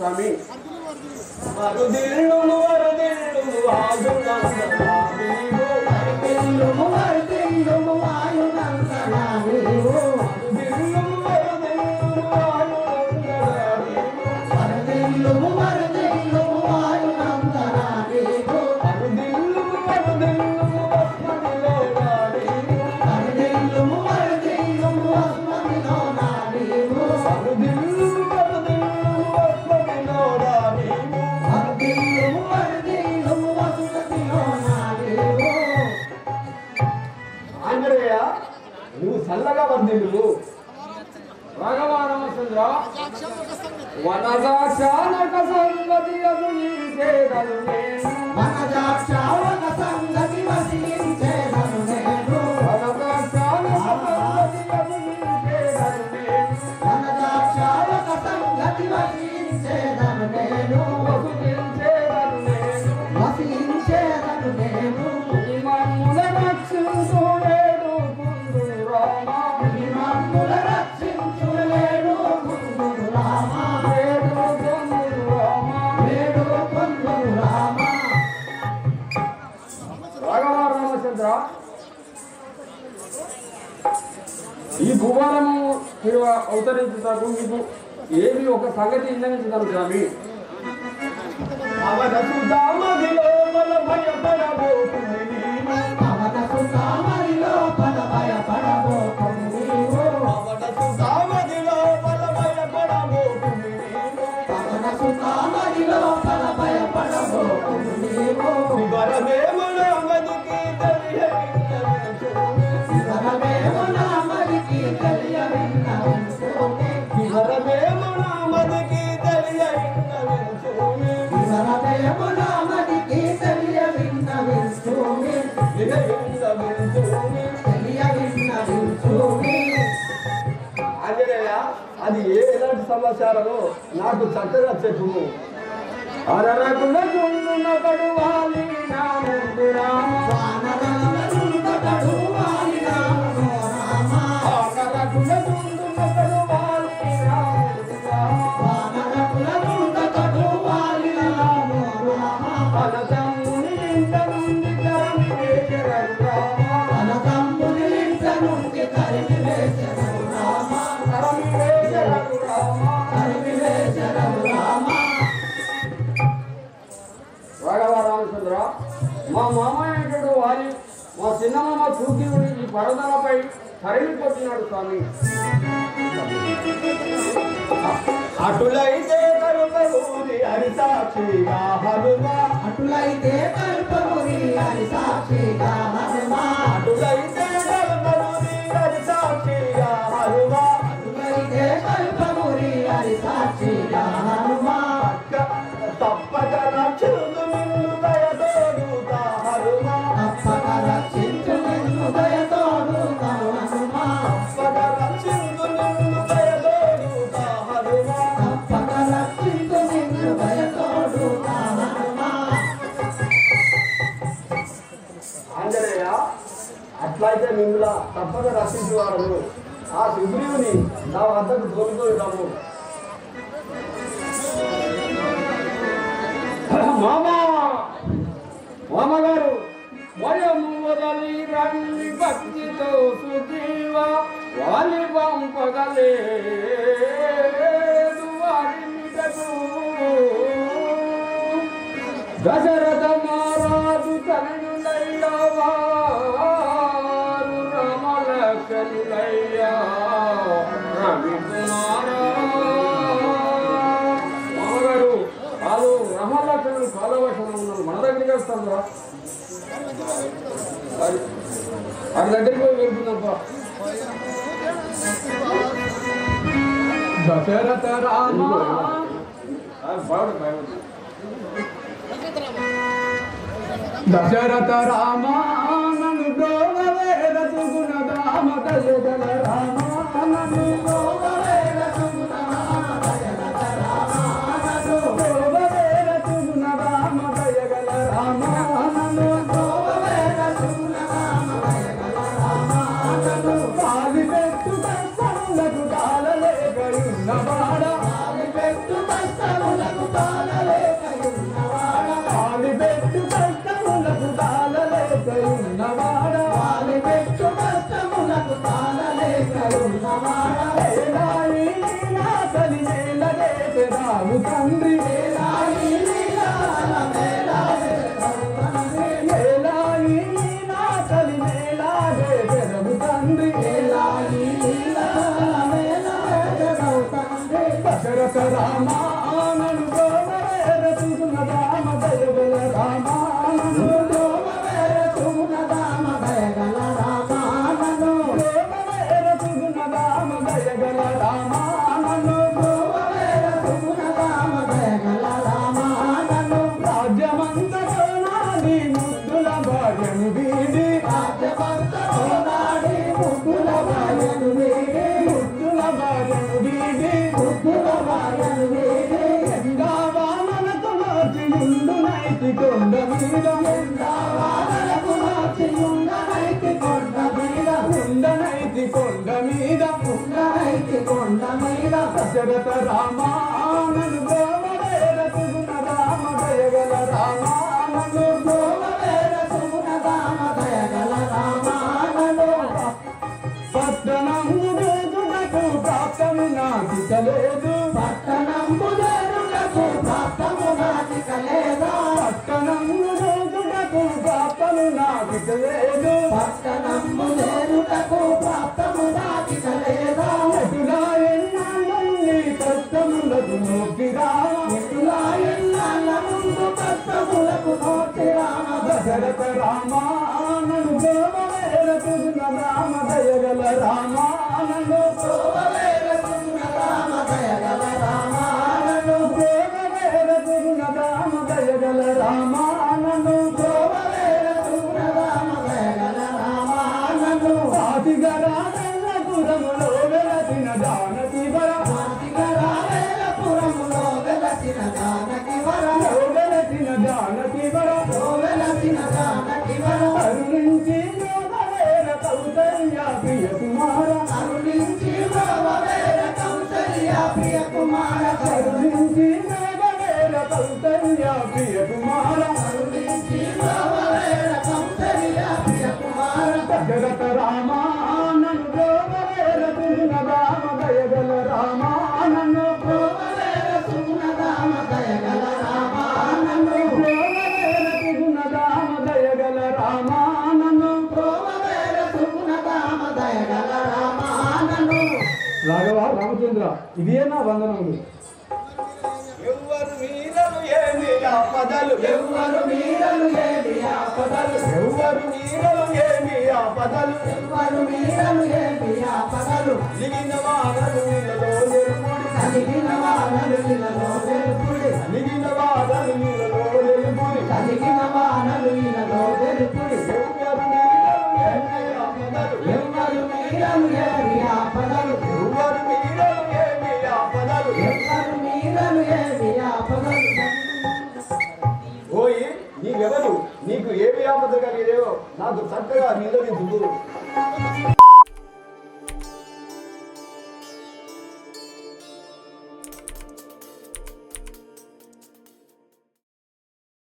స్వామి. నువ్వు చల్లగా వర్ధిల్లు రాఘవారామచంద్ర. వనజాక్షానక సంగతి వసించేదను నేను, వనజాక్షానక సంగతి వసించేదను నేను, వనజాక్షానక సంగతి వసించేదను నేను, వసించేదను నేను, వసించేదను నేను. ఇమమ్ముల రక్షించులేడు కుందుడు రామ, ఇమమ్ముల రక్షించులేడు కుందుడు రామ, వేడు కుందుడు రామ, వేడు కుందుడు రామ. రాఘవారామచంద్ర, ఈ భూభారము మీరు అవతరించుటకు మీకు ఏమి ఒక సంగతి ఇందనించుతాను స్వామి. అవన సుధామది లోపల భయపడబోతుంది నీవు, అవన సుధామది లోపల భయపడబోతుంది నీవు, అవన సుధామది లోపల భయపడబోతుంది నీవు, అవన సుధామది లోపల భయపడబోతుంది నీవు. శివరమేమో నామదికి తెలియవిన్నవించు, శివరమేమో నామదికి తెలియవిన్నవించు, శివరమేమో నామదికి తెలియవిన్నవించు, శివరమేమో నామదికి తెలియవిన్నవించు, తెలియవిన్నవించు. ఆంజనేయ, అది ఎలాంటి సమాచారమో నాకు చక్కగా చెప్పు. అరరకుల చుండునకడు వాలి నాముడు రామ, వానరకుల వాలి నాముడు రామ, అరరకుల చుండునకడు వాలి నాముడు రామ, వానరకుల వాలి నాముడు రామ. అలతమ్ముని ఇంట నుండి తరిమి వేసెదరు రామ, అలతమ్ముని ఇంట నుండి తరిమి వేసెదరు రామ, తరిమి వేసెదరు రామ, తరిమి వేసెదరు రామ. రాఘవారామచంద్ర, మా మామయ్యడు వాలి మా చిన్నమామ సూర్యుడు ఈ పర్వతాలపై తరిమిపోతున్నాడు స్వామి. అటులైతే కల్పూరి హరి సాక్షిగా హనుమ, అటులైతే కల్పూరి హరి సాక్షిగా హనుమ, అటులైతే కల్పూరి హరి సాక్షిగా హనుమ, అటులైతే కల్పూరి హరి సాక్షిగా హనుమ. తప్పక రక్షించు నిన్ను దయతోడుతా హనుమ, తప్పక రక్షించు నిన్ను దయతోడుతా హనుమ, తప్పక రక్షించు నిన్ను దయతోడుతా హనుమ, తప్పక రక్షించు నిన్ను దయతోడుతా హనుమ. ఆంజనేయ, అట్లయితే మిమ్మల్ని తప్పక రక్షించేవాడు ఆ సుగ్రీవుని నా వద్దకు తోలుకోవడము. మామగారు వయము వదలి రండి భక్తితో సుజీవ, వాలి పంపగలేదు వారినిటకు. దశరథ మహారాజు తనయులయ్యవారు రామలక్ష్మణులయ్యా రవికుమారా. మామగారు వాళ్ళు రమలక్ష్మణులు కాలవశంలో ఉన్నారు, మన దగ్గరికి వస్తాను రా, వారి దగ్గరికి పోయి వెళ్తుందబ్బా. దశరథ రామ దశరథ రామ నన్ను బ్రోవవేద సుగుణ దామ దశరథ రామ నన్ను బ్రోవవేద సుగుణ దశరథ రామ నన్ను బ్రోవవేద సుగుణ దామ దయగల రామ నన్ను బ్రోవవేద సుగుణ దామ దయగల రామ నన్ను పాలి పెట్టు కష్టములకు కాలలేకయున్న వాడ, పాలి పెట్టు కష్టములకు పెట్టు కష్టములకు తాళలేకయున్నవాడా వాలి పెట్టు కష్టములకు తాళలేకయున్నవాడా వేలాయి లీలా తని మేలగేసెదావు తండ్రి వేలాయి లీలాల మేళావేదవు తండ్రి వేలాయి లీలా తని మేలగేసెదవు తండ్రి వేలాయి లీలాల మేళావేదవు తండ్రి దశరథ రామ ఆనను గోవరేరతున్న రామ దయగల రామ ఆనను గోవవేరతున్న రామ దయగల రామానను గోవరేరతున్న రామ దయగల రామ ఆనను గోవవేరతున్న రామ దయగల రామానను రాజ్యమంతటా నాది ముద్దుల భార్యను వీడి రాజ్యమంతటో నాడి ముద్దుల భార్యను వీడి ముద్దుల భార్యను వీడి ముద్దుల భార్యను వీడి ఎండావానలకు మార్చియుండు నైతి కొండ మీద ఎండావానలకు మార్చియుండనైతి కొండ మీద ఉండనైతి కొండ మీద ఉండనైతి కొండ మీద దశరథ రామానను గోవరేరతున్న రామ దయగల రామానను గోవవేరతున్న రామ దయగల రామానను పట్టణము దూదునకు ప్రాప్తము నాకిక లేదు పట్టణంబు చేరుటకు ప్రాప్తము నాటిక లేదా పట్టణము దూదునకు ప్రాప్తము నాకిక లేదు పట్టణంబు చేరుటకు ప్రాప్తము నాటిక లేదా ఎటులా ఎన్నాళ్ళన్నీ కష్టములకు నోకిరామ ఎటులా ఎన్నాళ్ళ ముందు కష్టములకు నోటి రామ దశరథ రామానను గోవరేరతున్న రామ దయగల రామానను గోవవేరతున్న రామ దయగల రామానను గోవరేరతున్న రామ దయగల రామానను గోవవేరతున్న రామ దయగల రామానను ఆదిగరాజపురములో వెలసిన జానకి వర మాదిగరావేలపురములో వెలసిన జానకి వర వెలసిన జానకి వర వెలసిన జానకి వర కరుణించి గోవరేర కౌసల్య ప్రియ కుమార కరుణించి గోవవేర కౌసల్య ప్రియ కుమార కరుణించి గోవరేర కౌసల్య ప్రియ కుమార కరుణించి గోవవేర కౌసల్య ప్రియ కుమార దశరథ రామానను గోవరేరతున్న రామ దయగల రామానను గోవవేరతున్న రామ దయగల రామానను గోవరేరతున్న రామ దయగల రామానను గోవవేరతున్న రామ దయగల రామానను రాఘవ రామచంద్ర ఇదే నా వందనములు ఎవ్వరు మీరలు ఏమి ఆపదలు ఎవ్వరు మీరలు ఏమి ఆపదలు ఎవ్వరు మీరలు ఏమి ఆపదలు ఎవ్వరు మీరలు ఏమి ఆపదలు దిగిన వానలు నీళ్ళలో నిలుపుడి కలిగిన వానలు ఇలలో వెలుపుడి దిగిన వానలు నీళ్ళలో నిలుపుడి కలిగిన వానలు ఇలలో వెలుపుడి ఎవ్వరు మీరలు ఏమి ఆపదలు ఎవ్వరు మీరలు ఏమి ఆపదలు ఎవ్వరు మీరలు ఏమి ఆపదలు ఎవ్వరు మీరలు ఏమి ఆపదలు ఓయి నీవెవరు నీకు ఏమి ఆపద కలిగేదో నాకు చక్కగా నిలవించు